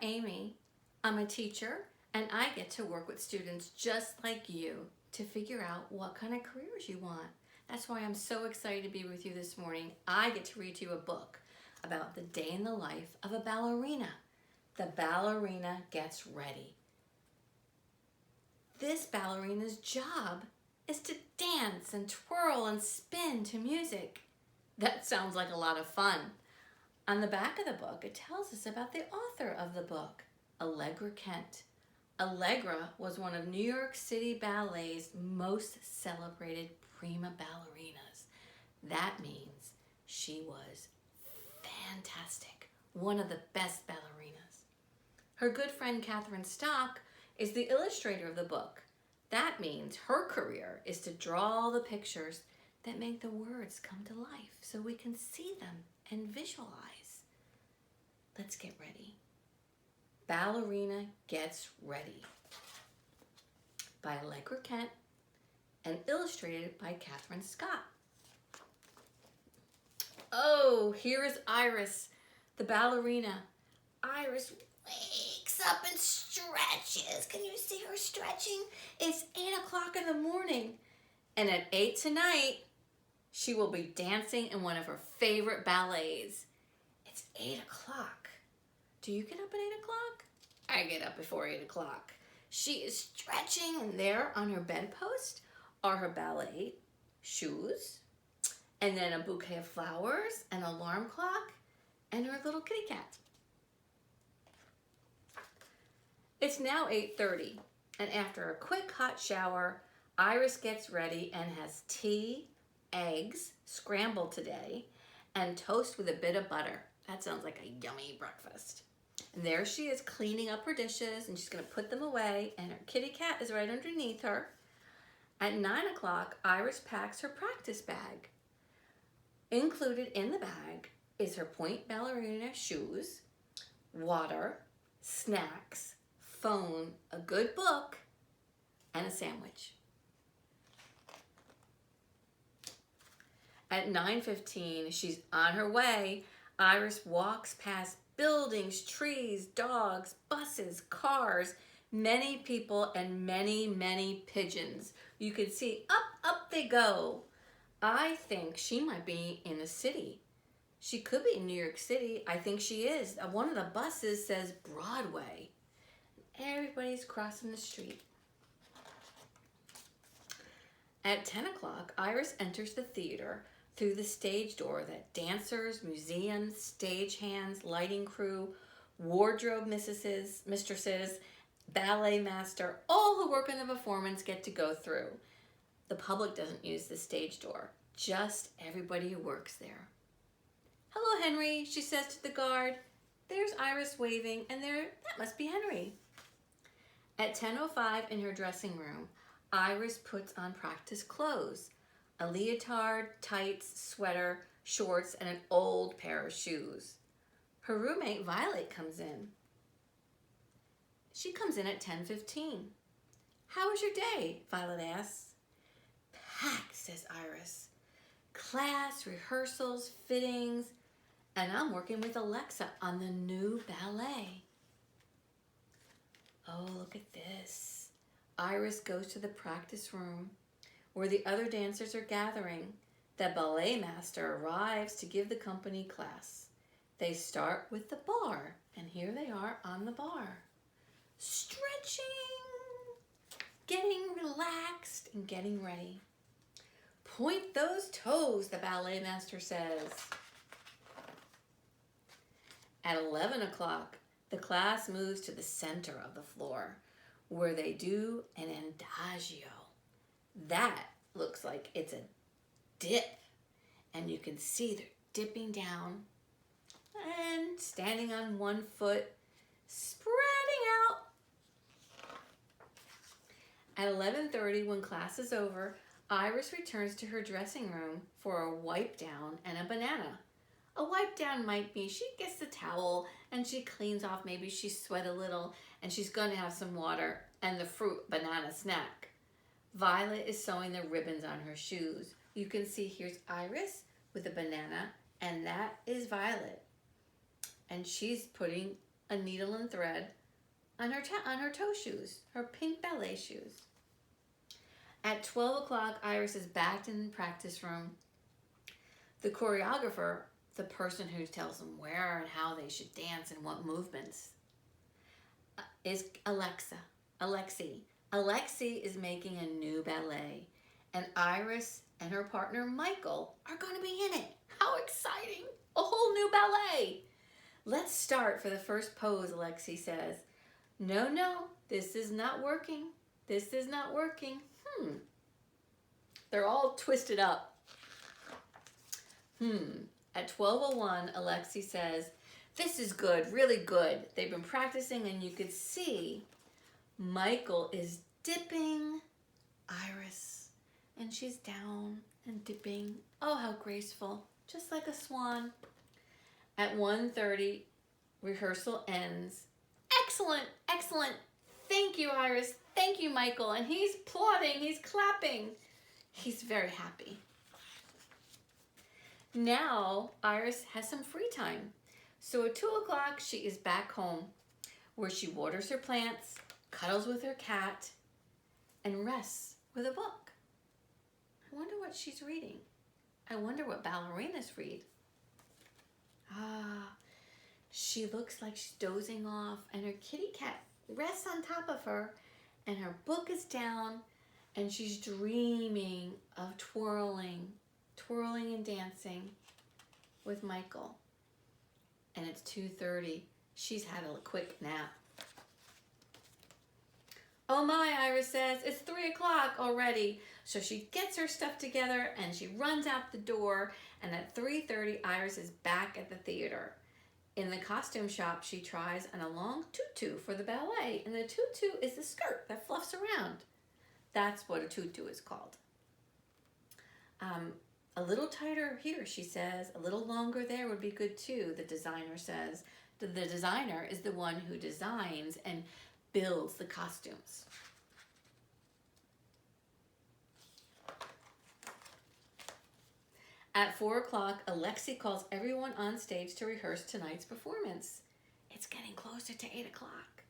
Amy. I'm a teacher, and I get to work with students just like you to figure out what kind of careers you want. That's why I'm so excited to be with you this morning. I get to read you a book about the day in the life of a ballerina. The ballerina gets ready. This ballerina's job is to dance and twirl and spin to music. That sounds like a lot of fun. On the back of the book, it tells us about the author of the book, Allegra Kent. Allegra was one of New York City Ballet's most celebrated prima ballerinas. That means she was fantastic, one of the best ballerinas. Her good friend Catherine Stock is the illustrator of the book. That means her career is to draw the pictures that make the words come to life so we can see them and visualize. Let's get ready. Ballerina Gets Ready by Allegra Kent and illustrated by Catherine Scott. Oh, here is Iris, the ballerina. Iris wakes up and stretches. Can you see her stretching? It's 8 o'clock in the morning. And at 8 tonight, she will be dancing in one of her favorite ballets. It's 8 o'clock. Do you get up at 8 o'clock? I get up before 8 o'clock. She is stretching, and there on her bedpost are her ballet shoes, and then a bouquet of flowers, an alarm clock, and her little kitty cat. It's now 8:30, and after a quick hot shower, Iris gets ready and has tea, eggs, scrambled today, and toast with a bit of butter. That sounds like a yummy breakfast. And there she is cleaning up her dishes, and she's going to put them away, and her kitty cat is right underneath her. At 9 o'clock, Iris packs her practice bag. Included in the bag is her point ballerina shoes, water, snacks, phone, a good book, and a sandwich. At 9:15, she's on her way. Iris walks past buildings, trees, dogs, buses, cars, many people, and many, many pigeons. You can see up they go. I think she might be in a city. She could be in New York City. I think she is. One of the buses says Broadway. Everybody's crossing the street. At 10 o'clock, Iris enters the theater through the stage door that dancers, musicians, stagehands, lighting crew, wardrobe mistresses, ballet master, all who work in the performance get to go through. The public doesn't use the stage door, just everybody who works there. "Hello, Henry," she says to the guard. There's Iris waving, and that must be Henry. At 10:05 in her dressing room, Iris puts on practice clothes, a leotard, tights, sweater, shorts, and an old pair of shoes. Her roommate, Violet, comes in. She comes in at 10:15. "How was your day?" Violet asks. "Packed," says Iris. "Class, rehearsals, fittings, and I'm working with Alexa on the new ballet." Oh, look at this. Iris goes to the practice room where the other dancers are gathering. The ballet master arrives to give the company class. They start with the bar, and here they are on the bar. Stretching, getting relaxed, and getting ready. "Point those toes," the ballet master says. At 11 o'clock, the class moves to the center of the floor where they do an adagio. That looks like it's a dip, and you can see they're dipping down and standing on one foot, spreading out. At 11:30, when class is over, Iris returns to her dressing room for a wipe down and a banana. A wipe down might be she gets the towel and she cleans off, maybe she sweat a little, and she's going to have some water and the fruit banana snack. Violet is sewing the ribbons on her shoes. You can see here's Iris with a banana, and that is Violet. And she's putting a needle and thread on her toe shoes, her pink ballet shoes. At 12 o'clock, Iris is back in the practice room. The choreographer, the person who tells them where and how they should dance and what movements, is Alexi. Alexi is making a new ballet, and Iris and her partner Michael are going to be in it. How exciting! A whole new ballet! Let's start for the first pose, Alexi says. No, this is not working. This is not working. They're all twisted up. At 12:01, Alexi says, this is good, really good. They've been practicing, and you could see Michael is dipping Iris, and she's down and dipping. Oh, how graceful, just like a swan. At 1:30, rehearsal ends. Excellent, excellent. Thank you, Iris. Thank you, Michael. And he's applauding, he's clapping. He's very happy. Now, Iris has some free time. So at 2 o'clock, she is back home, where she waters her plants, cuddles with her cat, and rests with a book. I wonder what she's reading. I wonder what ballerinas read. She looks like she's dozing off, and her kitty cat rests on top of her, and her book is down, and she's dreaming of twirling and dancing with Michael. And it's 2:30. She's had a quick nap. Oh my, Iris says, it's 3 o'clock already. So she gets her stuff together and she runs out the door. And at 3:30, Iris is back at the theater. In the costume shop, she tries on a long tutu for the ballet. And the tutu is the skirt that fluffs around. That's what a tutu is called. A little tighter here, she says. A little longer there would be good too, the designer says. The designer is the one who designs and builds the costumes. At 4 o'clock, Alexi calls everyone on stage to rehearse tonight's performance. It's getting closer to 8 o'clock.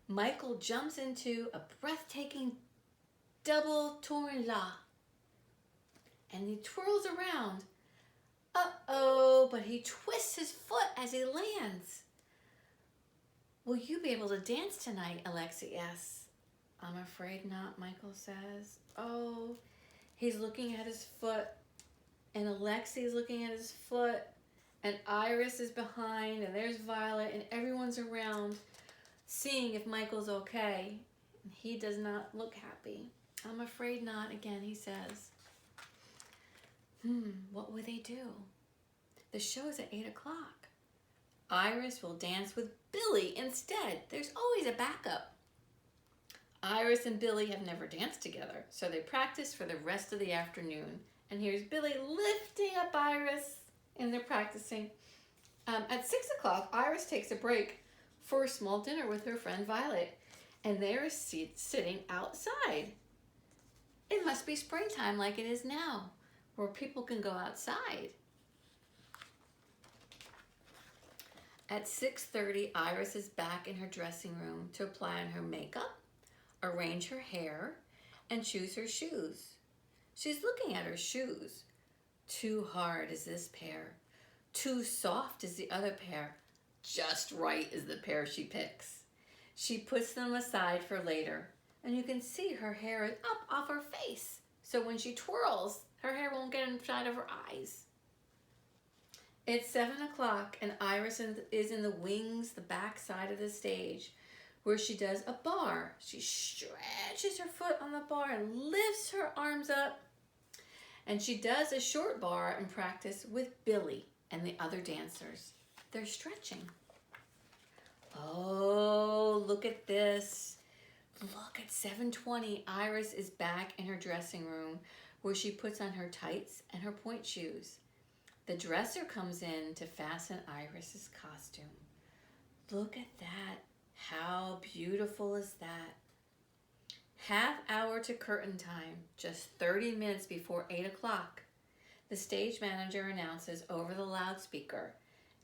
Michael jumps into a breathtaking double tournois, and he twirls around. Uh-oh, but he twists his foot as he lands. Will you be able to dance tonight, Alexi asks. I'm afraid not, Michael says. Oh, he's looking at his foot, and Alexi is looking at his foot, and Iris is behind, and there's Violet, and everyone's around seeing if Michael's okay. He does not look happy. I'm afraid not, again, he says. What will they do? The show is at 8 o'clock. Iris will dance with Billy instead. There's always a backup. Iris and Billy have never danced together, so they practice for the rest of the afternoon. And here's Billy lifting up Iris, and they're practicing. At 6 o'clock, Iris takes a break for a small dinner with her friend Violet, and they're sitting outside. It must be springtime like it is now, where people can go outside. At 6:30, Iris is back in her dressing room to apply on her makeup, arrange her hair, and choose her shoes. She's looking at her shoes. Too hard is this pair. Too soft is the other pair. Just right is the pair she picks. She puts them aside for later, and you can see her hair is up off her face. So when she twirls, her hair won't get inside of her eyes. It's 7 o'clock, and Iris is in the wings, the back side of the stage, where she does a bar. She stretches her foot on the bar and lifts her arms up. And she does a short bar in practice with Billy and the other dancers. They're stretching. Oh, look at this. Look, at 7:20, Iris is back in her dressing room, where she puts on her tights and her point shoes. The dresser comes in to fasten Iris's costume. Look at that. How beautiful is that? Half hour to curtain time, just 30 minutes before 8 o'clock. The stage manager announces over the loudspeaker,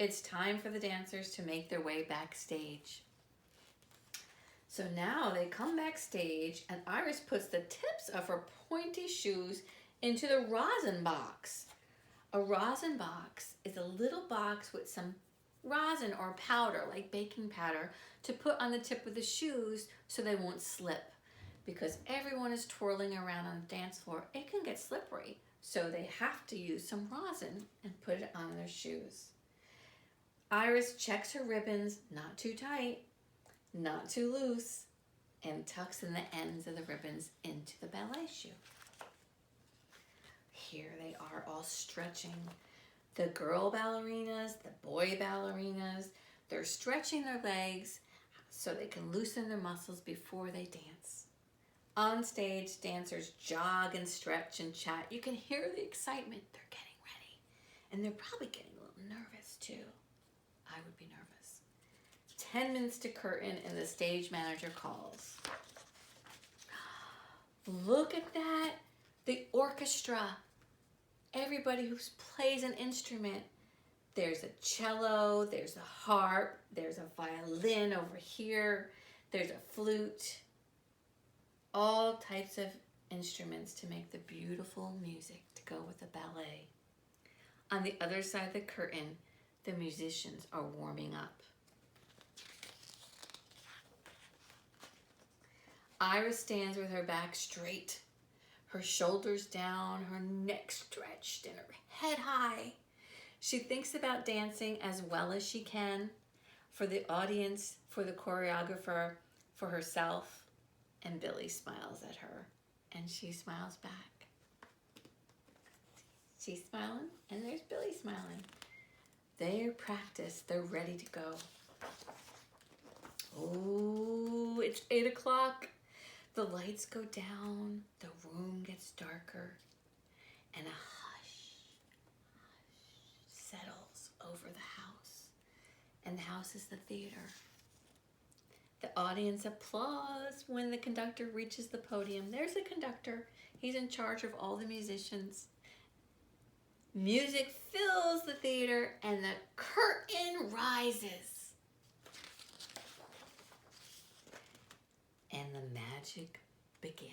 It's time for the dancers to make their way backstage. So now they come backstage and Iris puts the tips of her pointy shoes into the rosin box. A rosin box is a little box with some rosin or powder, like baking powder, to put on the tip of the shoes so they won't slip. Because everyone is twirling around on the dance floor, it can get slippery. So they have to use some rosin and put it on their shoes. Iris checks her ribbons, not too tight, not too loose, and tucks in the ends of the ribbons into the ballet shoe. Here they are all stretching. The girl ballerinas, the boy ballerinas, they're stretching their legs so they can loosen their muscles before they dance. On stage, dancers jog and stretch and chat. You can hear the excitement. They're getting ready. And they're probably getting a little nervous too. I would be nervous. 10 minutes to curtain and the stage manager calls. Look at that. The orchestra. Everybody who plays an instrument. There's a cello, there's a harp, there's a violin over here, there's a flute. All types of instruments to make the beautiful music to go with the ballet. On the other side of the curtain, the musicians are warming up. Iris stands with her back straight, her shoulders down, her neck stretched, and her head high. She thinks about dancing as well as she can, for the audience, for the choreographer, for herself, and Billy smiles at her, and she smiles back. She's smiling, and there's Billy smiling. They're practiced, they're ready to go. Oh, it's 8 o'clock. The lights go down, the room gets darker, and a hush settles over the house. And the house is the theater. The audience applauds when the conductor reaches the podium. There's the conductor. He's in charge of all the musicians. Music fills the theater and the curtain rises. And the magic begins.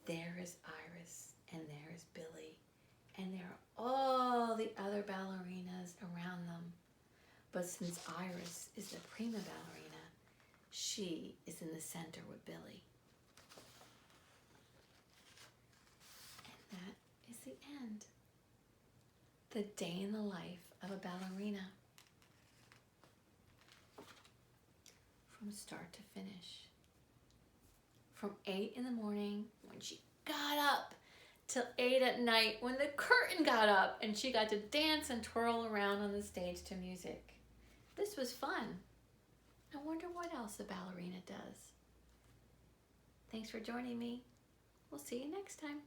There is Iris and there is Billy. And there are all the other ballerinas around them. But since Iris is the prima ballerina, she is in the center with Billy. And that is the end. The day in the life of a ballerina. From start to finish. From 8 in the morning when she got up till 8 at night when the curtain got up and she got to dance and twirl around on the stage to music. This was fun. I wonder what else a ballerina does. Thanks for joining me. We'll see you next time.